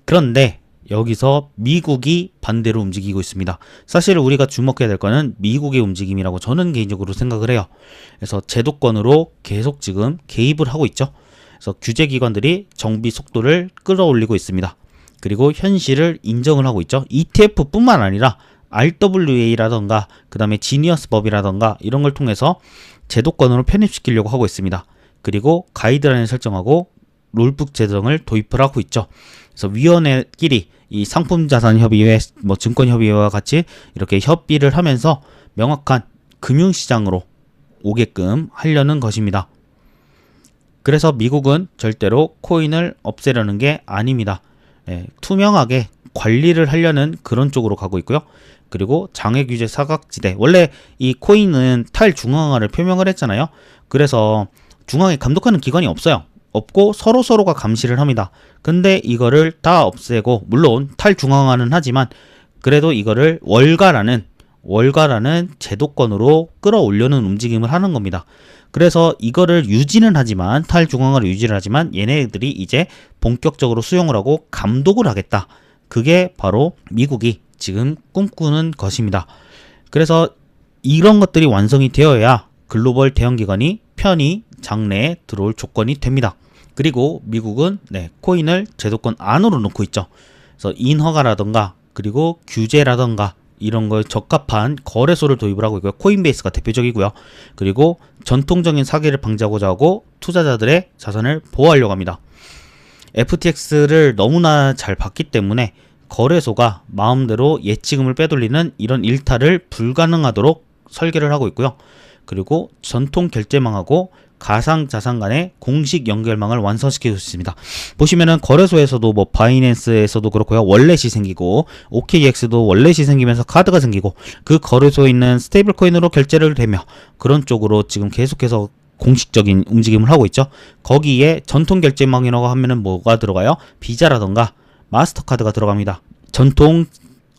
그런데 여기서 미국이 반대로 움직이고 있습니다. 사실 우리가 주목해야 될 거는 미국의 움직임이라고 저는 개인적으로 생각을 해요. 그래서 제도권으로 계속 지금 개입을 하고 있죠. 그래서 규제기관들이 정비 속도를 끌어올리고 있습니다. 그리고 현실을 인정을 하고 있죠. ETF뿐만 아니라 RWA라던가 그 다음에 지니어스법이라던가 이런 걸 통해서 제도권으로 편입시키려고 하고 있습니다. 그리고 가이드라인을 설정하고 룰북 제정을 도입을 하고 있죠. 그래서 위원회끼리 이 상품자산협의회, 증권협의회와 같이 이렇게 협의를 하면서 명확한 금융시장으로 오게끔 하려는 것입니다. 그래서 미국은 절대로 코인을 없애려는 게 아닙니다. 투명하게 관리를 하려는 그런 쪽으로 가고 있고요. 그리고 장외규제 사각지대, 원래 이 코인은 탈중앙화를 표명을 했잖아요. 그래서 중앙에 감독하는 기관이 없고 서로가 감시를 합니다. 근데 이거를 다 없애고, 물론 탈중앙화는 하지만 그래도 이거를 월가라는 제도권으로 끌어올려는 움직임을 하는 겁니다. 그래서 이거를 유지는 하지만, 탈중앙화를 유지를 하지만 얘네들이 이제 본격적으로 수용을 하고 감독을 하겠다. 그게 바로 미국이 지금 꿈꾸는 것입니다. 그래서 이런 것들이 완성이 되어야 글로벌 대형기관이 편히 장내에 들어올 조건이 됩니다. 그리고 미국은 코인을 제도권 안으로 놓고 있죠. 그래서 인허가라던가 그리고 규제라던가 이런 걸 적합한 거래소를 도입을 하고 있고요. 코인베이스가 대표적이고요. 그리고 전통적인 사기를 방지하고자 하고 투자자들의 자산을 보호하려고 합니다. FTX를 너무나 잘 봤기 때문에 거래소가 마음대로 예치금을 빼돌리는 이런 일탈을 불가능하도록 설계를 하고 있고요. 그리고 전통 결제망하고 가상자산 간의 공식 연결망을 완성시키고 있습니다. 보시면은 거래소에서도 바이낸스에서도 그렇고요. 월렛이 생기고 OKX도 월렛이 생기면서 카드가 생기고 그 거래소에 있는 스테이블 코인으로 결제를 되며 그런 쪽으로 지금 계속해서 공식적인 움직임을 하고 있죠. 거기에 전통 결제망이라고 하면은 뭐가 들어가요? 비자라던가 마스터카드가 들어갑니다. 전통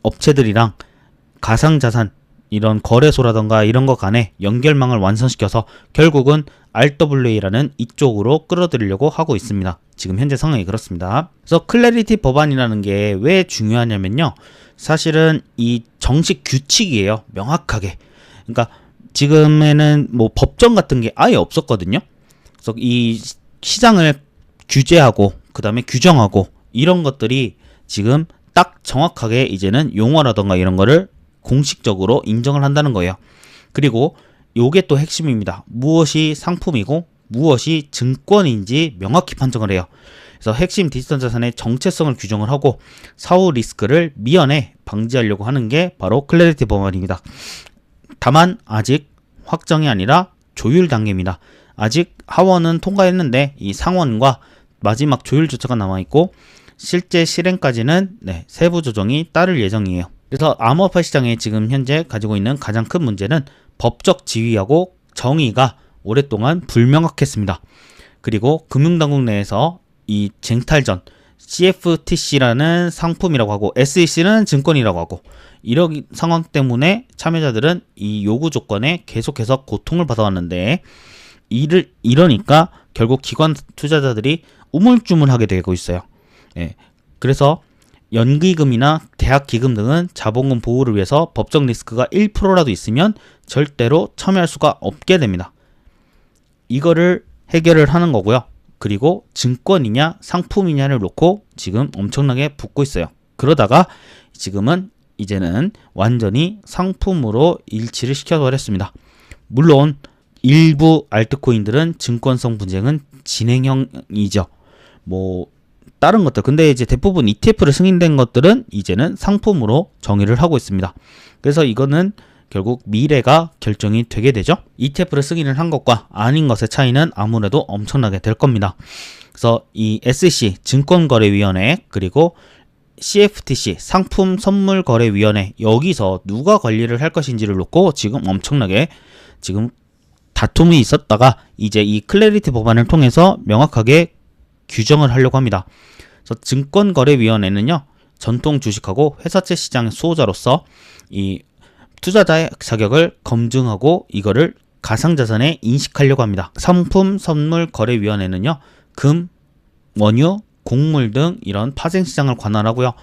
업체들이랑 가상자산 이런 거래소라던가 이런 거 간에 연결망을 완성시켜서 결국은 RWA라는 이쪽으로 끌어들이려고 하고 있습니다. 지금 현재 상황이 그렇습니다. 그래서 클래리티 법안이라는 게 왜 중요하냐면요. 사실은 이 정식 규칙이에요. 명확하게. 그러니까 지금에는 법정 같은 게 아예 없었거든요. 그래서 이 시장을 규제하고 그 다음에 규정하고 이런 것들이 지금 딱 정확하게 이제는 용어라던가 이런 거를 공식적으로 인정을 한다는 거예요. 그리고 요게 또 핵심입니다. 무엇이 상품이고 무엇이 증권인지 명확히 판정을 해요. 그래서 핵심 디지털 자산의 정체성을 규정을 하고 사후 리스크를 미연에 방지하려고 하는 게 바로 클래리티 법안입니다. 다만 아직 확정이 아니라 조율 단계입니다. 아직 하원은 통과했는데 이 상원과 마지막 조율 절차가 남아있고 실제 실행까지는 세부 조정이 따를 예정이에요. 그래서 암호화폐 시장에 지금 현재 가지고 있는 가장 큰 문제는 법적 지위하고 정의가 오랫동안 불명확했습니다. 그리고 금융당국 내에서 이 쟁탈전, CFTC라는 상품이라고 하고 SEC는 증권이라고 하고 이런 상황 때문에 참여자들은 이 요구 조건에 계속해서 고통을 받아왔는데 이러니까 결국 기관 투자자들이 우물쭈물하게 되고 있어요. 그래서 연기금이나 대학기금 등은 자본금 보호를 위해서 법적 리스크가 1%라도 있으면 절대로 참여할 수가 없게 됩니다. 이거를 해결을 하는 거고요. 그리고 증권이냐 상품이냐를 놓고 지금 엄청나게 붙고 있어요. 그러다가 지금은 이제는 완전히 상품으로 일치를 시켜버렸습니다. 물론 일부 알트코인들은 증권성 분쟁은 진행형이죠. 다른 것들, 근데 이제 대부분 ETF를 승인된 것들은 이제는 상품으로 정의를 하고 있습니다. 그래서 이거는 결국 미래가 결정이 되게 되죠. ETF를 승인을 한 것과 아닌 것의 차이는 아무래도 엄청나게 될 겁니다. 그래서 이 SEC 증권거래위원회 그리고 CFTC 상품선물거래위원회 여기서 누가 관리를 할 것인지를 놓고 지금 엄청나게 지금 다툼이 있었다가 이제 이 클래리티 법안을 통해서 명확하게 규정을 하려고 합니다. 그래서 증권거래위원회는요, 전통 주식하고 회사채 시장의 수호자로서 이 투자자의 자격을 검증하고 이거를 가상자산에 인식하려고 합니다. 상품선물거래위원회는요, 금, 원유, 곡물 등 이런 파생 시장을 관할하고요.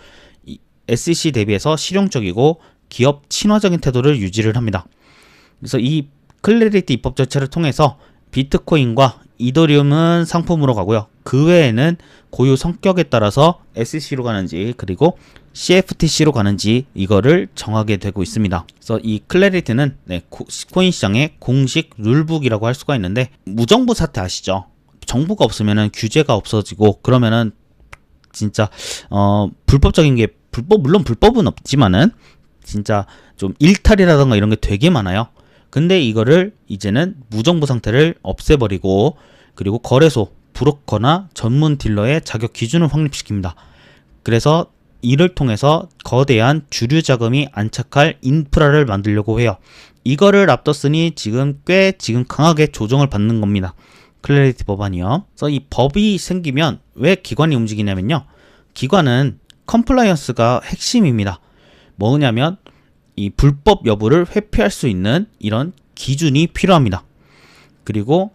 SEC 대비해서 실용적이고 기업 친화적인 태도를 유지를 합니다. 그래서 이 클래리티 입법 절차를 통해서 비트코인과 이더리움은 상품으로 가고요. 그 외에는 고유 성격에 따라서 SEC로 가는지 그리고 CFTC로 가는지 이거를 정하게 되고 있습니다. 그래서 이 클래리티는 코인 시장의 공식 룰북이라고 할 수가 있는데, 무정부 사태 아시죠? 정부가 없으면은 규제가 없어지고 그러면은 진짜 불법적인 게 물론 불법은 없지만은 진짜 좀 일탈이라던가 이런 게 되게 많아요. 근데 이거를 이제는 무정부 상태를 없애버리고 그리고 거래소, 브로커나 전문 딜러의 자격 기준을 확립시킵니다. 그래서 이를 통해서 거대한 주류 자금이 안착할 인프라를 만들려고 해요. 이거를 앞뒀으니 지금 강하게 조정을 받는 겁니다. 클래리티 법안이요. 그래서 이 법이 생기면 왜 기관이 움직이냐면요. 기관은 컴플라이언스가 핵심입니다. 뭐냐면 이 불법 여부를 회피할 수 있는 이런 기준이 필요합니다. 그리고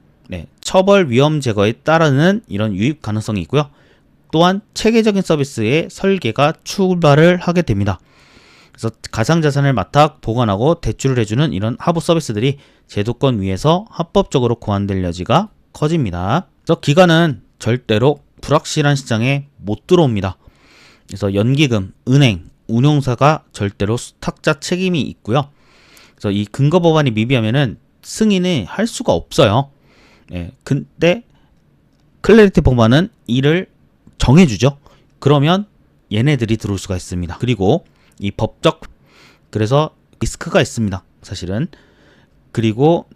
처벌 위험 제거에 따르는 이런 유입 가능성이 있고요. 또한 체계적인 서비스의 설계가 출발을 하게 됩니다. 그래서 가상자산을 맡아 보관하고 대출을 해주는 이런 하부 서비스들이 제도권 위에서 합법적으로 고안될 여지가 커집니다. 그래서 기관은 절대로 불확실한 시장에 못 들어옵니다. 그래서 연기금, 은행, 운용사가 절대로 수탁자 책임이 있고요. 그래서 이 근거 법안이 미비하면은 승인을 할 수가 없어요. 근데 클래리티 법안은 이를 정해주죠. 그러면 얘네들이 들어올 수가 있습니다. 그리고 이 법적 그래서 리스크가 있습니다. 사실은. 그리고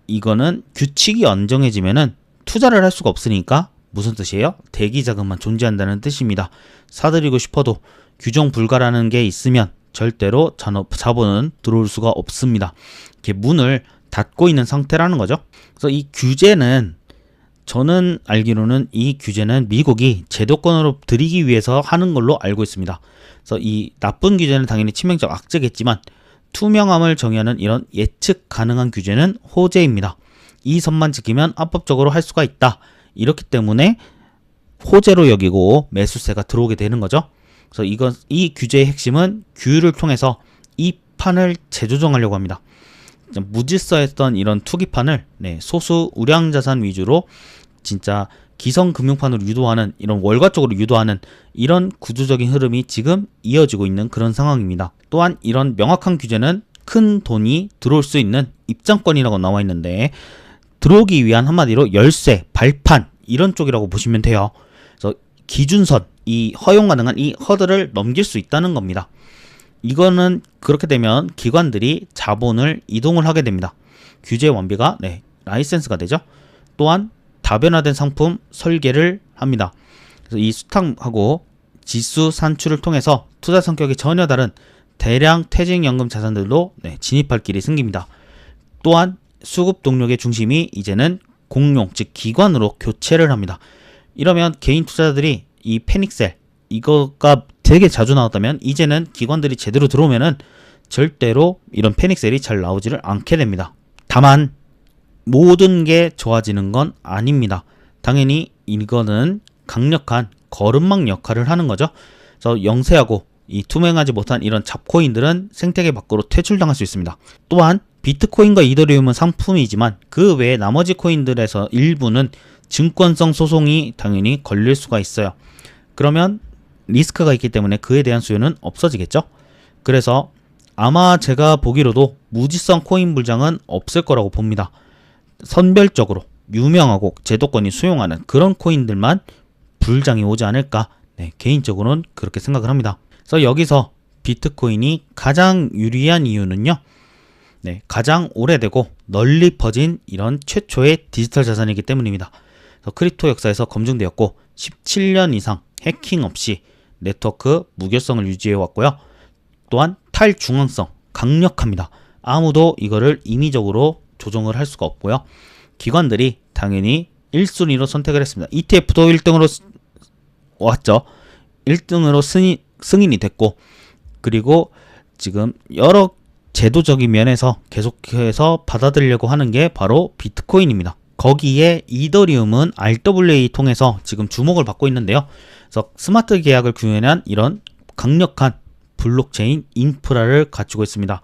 이거는 규칙이 안 정해지면은 투자를 할 수가 없으니까 무슨 뜻이에요? 대기 자금만 존재한다는 뜻입니다. 사들이고 싶어도 규정 불가라는 게 있으면 절대로 자본은 들어올 수가 없습니다. 이렇게 문을 닫고 있는 상태라는 거죠. 그래서 이 규제는 저는 알기로는 이 규제는 미국이 제도권으로 들이기 위해서 하는 걸로 알고 있습니다. 그래서 이 나쁜 규제는 당연히 치명적 악재겠지만 투명함을 정의하는 이런 예측 가능한 규제는 호재입니다. 이 선만 지키면 합법적으로 할 수가 있다. 이렇기 때문에 호재로 여기고 매수세가 들어오게 되는 거죠. 그래서 이 규제의 핵심은 규율을 통해서 이 판을 재조정하려고 합니다. 무질서했던 이런 투기판을 소수 우량자산 위주로 진짜 기성금융판으로 유도하는 이런 월가적으로 유도하는 이런 구조적인 흐름이 지금 이어지고 있는 그런 상황입니다. 또한 이런 명확한 규제는 큰 돈이 들어올 수 있는 입장권이라고 나와 있는데, 들어오기 위한 한마디로 열쇠, 발판 이런 쪽이라고 보시면 돼요. 그래서 기준선, 이 허용 가능한 이 허들을 넘길 수 있다는 겁니다. 이거는 그렇게 되면 기관들이 자본을 이동을 하게 됩니다. 규제 완비가 라이센스가 되죠. 또한 다변화된 상품 설계를 합니다. 그래서 이 수탁하고 지수 산출을 통해서 투자 성격이 전혀 다른 대량 퇴직연금 자산들도 진입할 길이 생깁니다. 또한 수급 동력의 중심이 이제는 공룡, 즉 기관으로 교체를 합니다. 이러면 개인 투자자들이 이 패닉셀 이거가 되게 자주 나왔다면 이제는 기관들이 제대로 들어오면은 절대로 이런 패닉셀이 잘 나오지를 않게 됩니다. 다만 모든 게 좋아지는 건 아닙니다. 당연히 이거는 강력한 거름망 역할을 하는 거죠. 그래서 영세하고 이 투명하지 못한 이런 잡코인들은 생태계 밖으로 퇴출당할 수 있습니다. 또한 비트코인과 이더리움은 상품이지만 그 외에 나머지 코인들에서 일부는 증권성 소송이 당연히 걸릴 수가 있어요. 그러면 리스크가 있기 때문에 그에 대한 수요는 없어지겠죠. 그래서 아마 제가 보기로도 무지성 코인 불장은 없을 거라고 봅니다. 선별적으로 유명하고 제도권이 수용하는 그런 코인들만 불장이 오지 않을까, 개인적으로는 그렇게 생각을 합니다. 그래서 여기서 비트코인이 가장 유리한 이유는요, 가장 오래되고 널리 퍼진 이런 최초의 디지털 자산이기 때문입니다. 그래서 크립토 역사에서 검증되었고 17년 이상 해킹 없이 네트워크 무결성을 유지해 왔고요. 또한 탈중앙성 강력합니다. 아무도 이거를 인위적으로 조정을 할 수가 없고요. 기관들이 당연히 1순위로 선택을 했습니다. ETF도 1등으로 왔죠. 1등으로 승인이 됐고, 그리고 지금 여러 제도적인 면에서 계속해서 받아들이려고 하는 게 바로 비트코인입니다. 거기에 이더리움은 RWA 통해서 지금 주목을 받고 있는데요. 그래서 스마트 계약을 구현한 이런 강력한 블록체인 인프라를 갖추고 있습니다.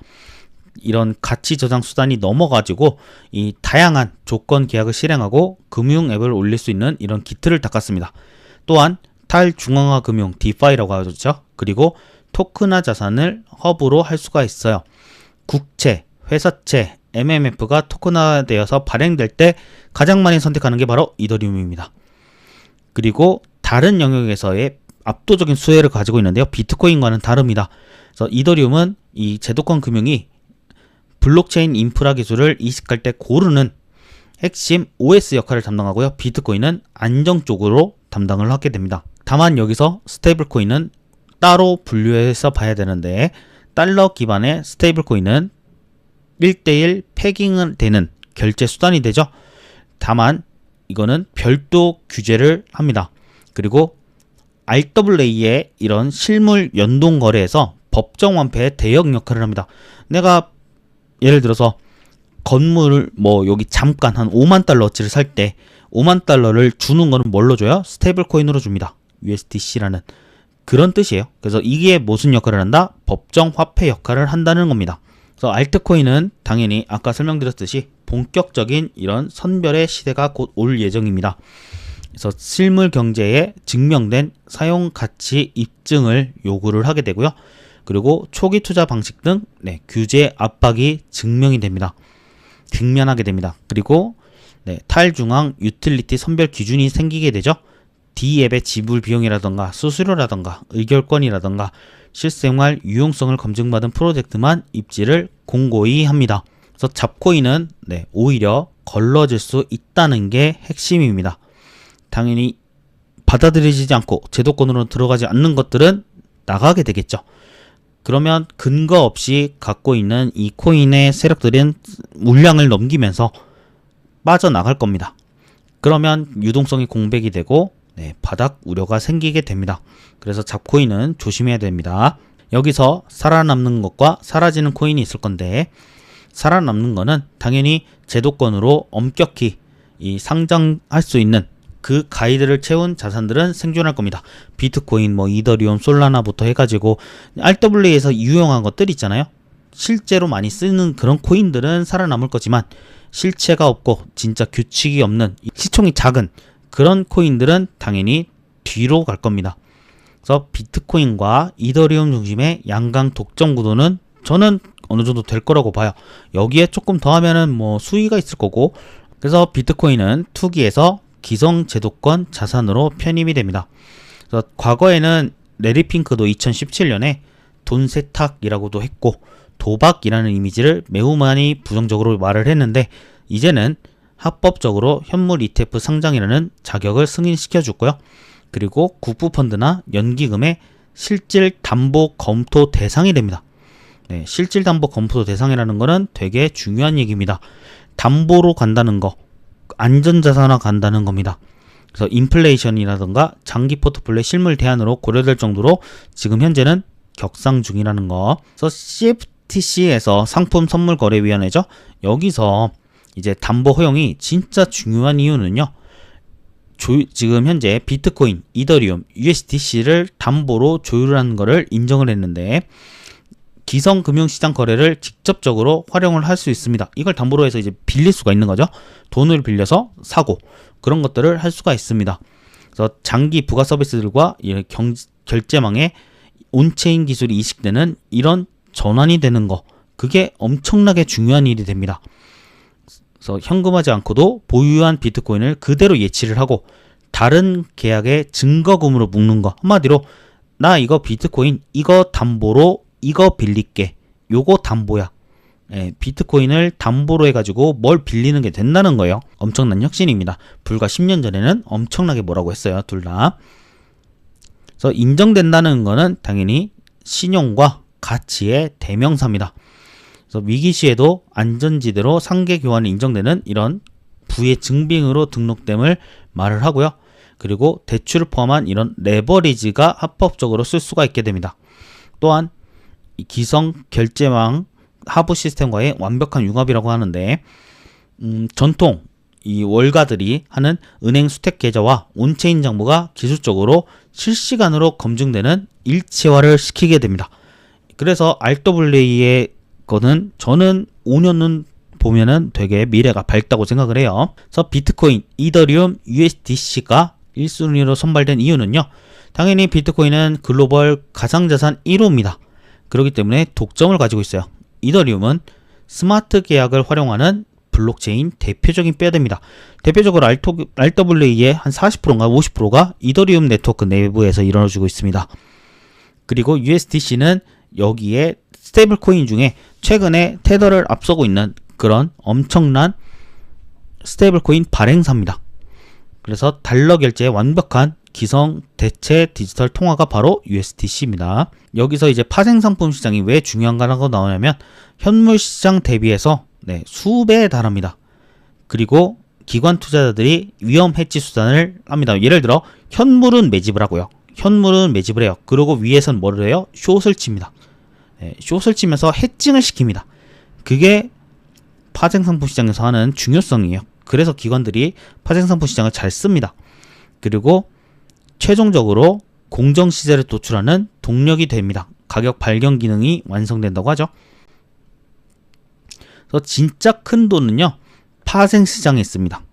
이런 가치 저장 수단이 넘어가지고 이 다양한 조건 계약을 실행하고 금융 앱을 올릴 수 있는 이런 기틀을 닦았습니다. 또한 탈중앙화 금융 DeFi라고 하죠. 그리고 토큰화 자산을 허브로 할 수가 있어요. 국채, 회사채, MMF가 토큰화되어서 발행될 때 가장 많이 선택하는 게 바로 이더리움입니다. 그리고 다른 영역에서의 압도적인 수혜를 가지고 있는데요. 비트코인과는 다릅니다. 그래서 이더리움은 이 제도권 금융이 블록체인 인프라 기술을 이식할 때 고르는 핵심 OS 역할을 담당하고요. 비트코인은 안정 쪽으로 담당을 하게 됩니다. 다만 여기서 스테이블 코인은 따로 분류해서 봐야 되는데, 달러 기반의 스테이블 코인은 1대1 패깅은 되는 결제 수단이 되죠. 다만 이거는 별도 규제를 합니다. 그리고 RWA의 이런 실물 연동 거래에서 법정 완패의 대역 역할을 합니다. 내가 예를 들어서 건물 여기 잠깐 한 5만 달러어치를 살 때 5만 달러를 주는 거는 뭘로 줘요? 스테이블 코인으로 줍니다. USDC라는 그런 뜻이에요. 그래서 이게 무슨 역할을 한다? 법정 화폐 역할을 한다는 겁니다. 그래서 알트코인은 당연히 아까 설명드렸듯이 본격적인 이런 선별의 시대가 곧 올 예정입니다. 그래서 실물 경제에 증명된 사용 가치 입증을 요구를 하게 되고요. 그리고 초기 투자 방식 등 규제 압박이 증명이 됩니다. 직면하게 됩니다. 그리고 탈중앙 유틸리티 선별 기준이 생기게 되죠. D앱의 지불 비용이라던가 수수료라던가 의결권이라던가 실생활 유용성을 검증받은 프로젝트만 입지를 공고히 합니다. 그래서 잡코인은 오히려 걸러질 수 있다는 게 핵심입니다. 당연히 받아들여지지 않고 제도권으로 들어가지 않는 것들은 나가게 되겠죠. 그러면 근거 없이 갖고 있는 이 코인의 세력들은 물량을 넘기면서 빠져나갈 겁니다. 그러면 유동성이 공백이 되고 바닥 우려가 생기게 됩니다. 그래서 잡코인은 조심해야 됩니다. 여기서 살아남는 것과 사라지는 코인이 있을 건데, 살아남는 거는 당연히 제도권으로 엄격히 상장할 수 있는 그 가이드를 채운 자산들은 생존할 겁니다. 비트코인, 이더리움, 솔라나부터 해가지고 RWA에서 유용한 것들 있잖아요. 실제로 많이 쓰는 그런 코인들은 살아남을 거지만 실체가 없고 진짜 규칙이 없는 시총이 작은 그런 코인들은 당연히 뒤로 갈 겁니다. 그래서 비트코인과 이더리움 중심의 양강 독점 구도는 저는 어느 정도 될 거라고 봐요. 여기에 조금 더 하면은 수위가 있을 거고, 그래서 비트코인은 투기에서 기성 제도권 자산으로 편입이 됩니다. 그래서 과거에는 레리 핑크도 2017년에 돈 세탁이라고도 했고 도박이라는 이미지를 매우 많이 부정적으로 말을 했는데, 이제는 합법적으로 현물 ETF 상장이라는 자격을 승인시켜 줬고요. 그리고 국부펀드나 연기금의 실질 담보 검토 대상이 됩니다. 실질 담보 검토 대상이라는 거는 되게 중요한 얘기입니다. 담보로 간다는 거, 안전자산화 간다는 겁니다. 그래서 인플레이션이라던가 장기 포트폴리오 실물 대안으로 고려될 정도로 지금 현재는 격상 중이라는 거. 그래서 CFTC에서 상품선물거래위원회죠. 여기서 이제 담보 허용이 진짜 중요한 이유는요. 지금 현재 비트코인, 이더리움, USDC를 담보로 조율하는 것을 인정을 했는데, 기성 금융시장 거래를 직접적으로 활용을 할 수 있습니다. 이걸 담보로 해서 이제 빌릴 수가 있는 거죠. 돈을 빌려서 사고 그런 것들을 할 수가 있습니다. 그래서 장기 부가 서비스들과 결제망에 온체인 기술이 이식되는 이런 전환이 되는 거, 그게 엄청나게 중요한 일이 됩니다. 그래서 현금하지 않고도 보유한 비트코인을 그대로 예치를 하고 다른 계약의 증거금으로 묶는 거, 한마디로 나 이거 비트코인 이거 담보로 이거 빌릴게, 요거 담보야. 비트코인을 담보로 해가지고 뭘 빌리는 게 된다는 거예요. 엄청난 혁신입니다. 불과 10년 전에는 엄청나게 뭐라고 했어요, 둘 다. 그래서 인정된다는 거는 당연히 신용과 가치의 대명사입니다. 그래서 위기 시에도 안전지대로 상계 교환이 인정되는 이런 부의 증빙으로 등록됨을 말을 하고요. 그리고 대출을 포함한 이런 레버리지가 합법적으로 쓸 수가 있게 됩니다. 또한 이 기성 결제망 하부 시스템과의 완벽한 융합이라고 하는데, 전통 이 월가들이 하는 은행 수택 계좌와 온체인 정보가 기술적으로 실시간으로 검증되는 일체화를 시키게 됩니다. 그래서 RWA의 거는 저는 5년은 보면은 되게 미래가 밝다고 생각을 해요. 그래서 비트코인, 이더리움, USDC가 1순위로 선발된 이유는요. 당연히 비트코인은 글로벌 가상자산 1호입니다. 그렇기 때문에 독점을 가지고 있어요. 이더리움은 스마트 계약을 활용하는 블록체인 대표적인 뼈대입니다. 대표적으로 RWA의 한 40%인가 50%가 이더리움 네트워크 내부에서 이루어지고 있습니다. 그리고 USDC는 여기에 스테이블 코인 중에 최근에 테더를 앞서고 있는 그런 엄청난 스테이블 코인 발행사입니다. 그래서 달러 결제에 완벽한 기성 대체 디지털 통화가 바로 USDC입니다. 여기서 이제 파생 상품 시장이 왜 중요한가라고 나오냐면 현물 시장 대비해서 수배에 달합니다. 그리고 기관 투자자들이 위험 해지 수단을 합니다. 예를 들어 현물은 매집을 하고요. 현물은 매집을 해요. 그리고 위에선 뭐를 해요? 숏을 칩니다. 숏을 치면서 해칭을 시킵니다. 그게 파생상품 시장에서 하는 중요성이에요. 그래서 기관들이 파생상품 시장을 잘 씁니다. 그리고 최종적으로 공정시세를 도출하는 동력이 됩니다. 가격 발견 기능이 완성된다고 하죠. 그래서 진짜 큰 돈은요, 파생시장에 있습니다.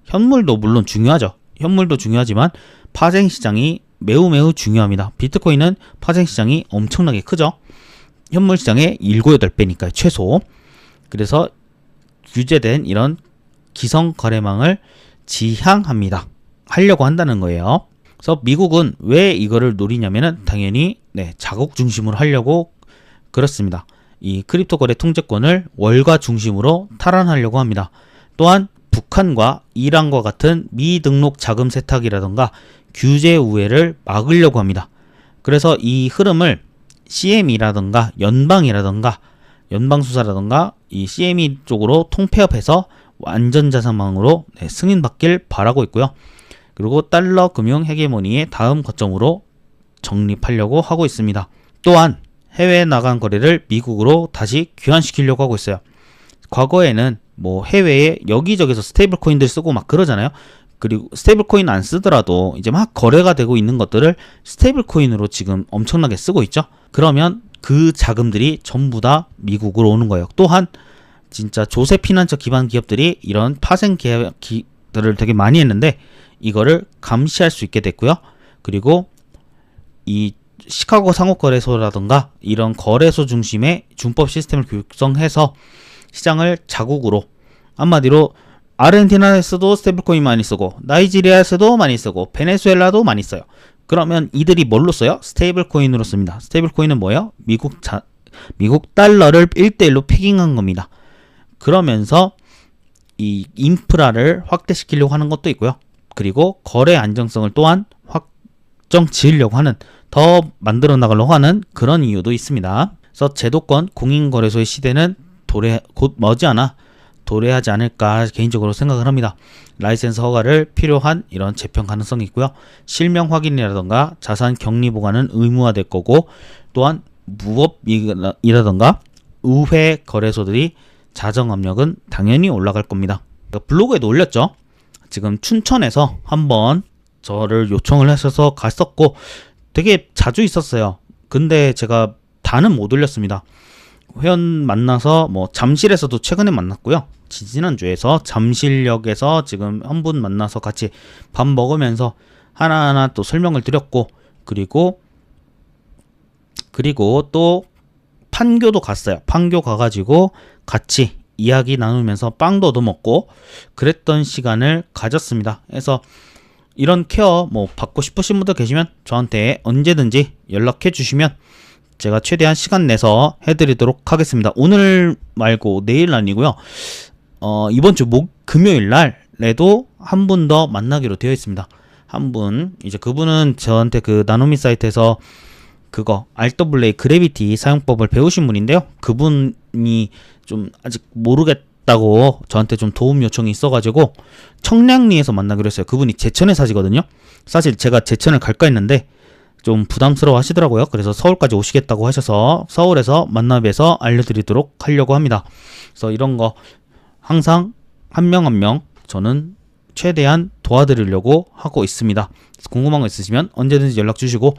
현물도 물론 중요하죠. 현물도 중요하지만 파생시장이 매우 중요합니다. 비트코인은 파생시장이 엄청나게 크죠. 현물시장의 7, 8배니까요. 최소. 그래서 규제된 이런 기성거래망을 지향합니다. 하려고 한다는 거예요. 그래서 미국은 왜 이거를 노리냐면은 당연히 자국 중심으로 하려고 그렇습니다. 이 크립토 거래 통제권을 월가 중심으로 탈환하려고 합니다. 또한 북한과 이란과 같은 미등록 자금 세탁이라던가 규제 우회를 막으려고 합니다. 그래서 이 흐름을 CME라던가 연방이라던가 연방수사라던가 이 CME 쪽으로 통폐합해서 완전자산망으로 승인받길 바라고 있고요. 그리고 달러 금융 헤게모니의 다음 거점으로 정립하려고 하고 있습니다. 또한 해외에 나간 거래를 미국으로 다시 귀환시키려고 하고 있어요. 과거에는 뭐 해외에 여기저기서 스테이블 코인들 쓰고 막 그러잖아요. 그리고 스테이블 코인 안 쓰더라도 이제 막 거래가 되고 있는 것들을 스테이블 코인으로 지금 엄청나게 쓰고 있죠. 그러면 그 자금들이 전부 다 미국으로 오는 거예요. 또한 진짜 조세 피난처 기반 기업들이 이런 파생 계약들을 되게 많이 했는데 이거를 감시할 수 있게 됐고요. 그리고 이 시카고 상호거래소라든가 이런 거래소 중심의 준법 시스템을 육성해서 시장을 자국으로, 한마디로 아르헨티나에서도 스테이블코인 많이 쓰고 나이지리아에서도 많이 쓰고 베네수엘라도 많이 써요. 그러면 이들이 뭘로 써요? 스테이블코인으로 씁니다. 스테이블코인은 뭐예요? 미국 달러를 1대1로 패깅한 겁니다. 그러면서 이 인프라를 확대시키려고 하는 것도 있고요. 그리고 거래 안정성을 또한 확정 지으려고 하는, 더 만들어 나가려고 하는 그런 이유도 있습니다. 그래서 제도권 공인거래소의 시대는 곧 머지않아 도래하지 않을까 개인적으로 생각을 합니다. 라이센스 허가를 필요한 이런 재편 가능성이 있고요. 실명 확인이라던가 자산 격리 보관은 의무화될 거고, 또한 무법이라던가 의회 거래소들이 자정 압력은 당연히 올라갈 겁니다. 블로그에도 올렸죠. 지금 춘천에서 한번 저를 요청을 하셔서 갔었고 되게 자주 있었어요. 근데 제가 다는 못 올렸습니다. 회원 만나서 뭐 잠실에서도 최근에 만났고요. 지난주에서 잠실역에서 지금 한 분 만나서 같이 밥 먹으면서 하나하나 또 설명을 드렸고, 그리고 또 판교도 갔어요. 판교 가가지고 같이 이야기 나누면서 빵도 얻어 먹고 그랬던 시간을 가졌습니다. 그래서 이런 케어 뭐 받고 싶으신 분들 계시면 저한테 언제든지 연락해 주시면 제가 최대한 시간 내서 해드리도록 하겠습니다. 오늘 말고 내일은 아니고요. 이번 주 금요일 날에도 한 분 더 만나기로 되어 있습니다. 한 분, 이제 그분은 저한테 그 나노미 사이트에서 그거 RWA 그래비티 사용법을 배우신 분인데요. 그분이 좀 아직 모르겠다고 저한테 좀 도움 요청이 있어가지고 청량리에서 만나기로 했어요. 그분이 제천에 사시거든요. 사실 제가 제천을 갈까 했는데 좀 부담스러워 하시더라고요. 그래서 서울까지 오시겠다고 하셔서 서울에서 만나 뵈서 알려드리도록 하려고 합니다. 그래서 이런 거 항상 한 명 한 명 저는 최대한 도와드리려고 하고 있습니다. 궁금한 거 있으시면 언제든지 연락 주시고